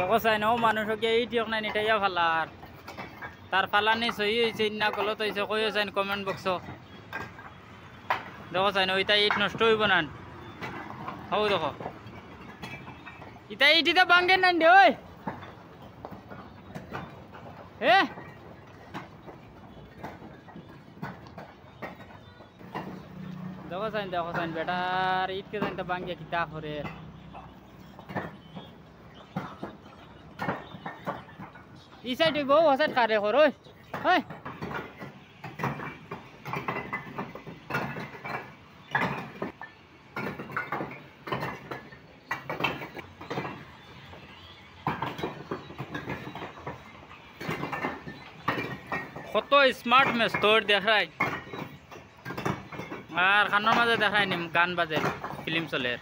দেখো চাই নাও মানুষকে এই টিয়ক নাই নিটাইয়া ফালার তার ফালানি সহি হয়েছে না গলত হয়েছে কইও চাইন কমেন্ট বক্স দেখো চাই না ওইটা ইট নষ্ট হইব না হও দেখো ইটা ইটিতে বাঙ্গেন না দে ওই হে দেখো চাইন বেটার ইটকে চাইন তো বাঙ্গিয়া কিতা করে ই সাইড বউ ও সাইড কারে কর ওই হয় কত স্মার্ট মেস তোর দেখায় আর খানোর মাঝে দেখায় নিম গান বাজে ফিল্ম চলে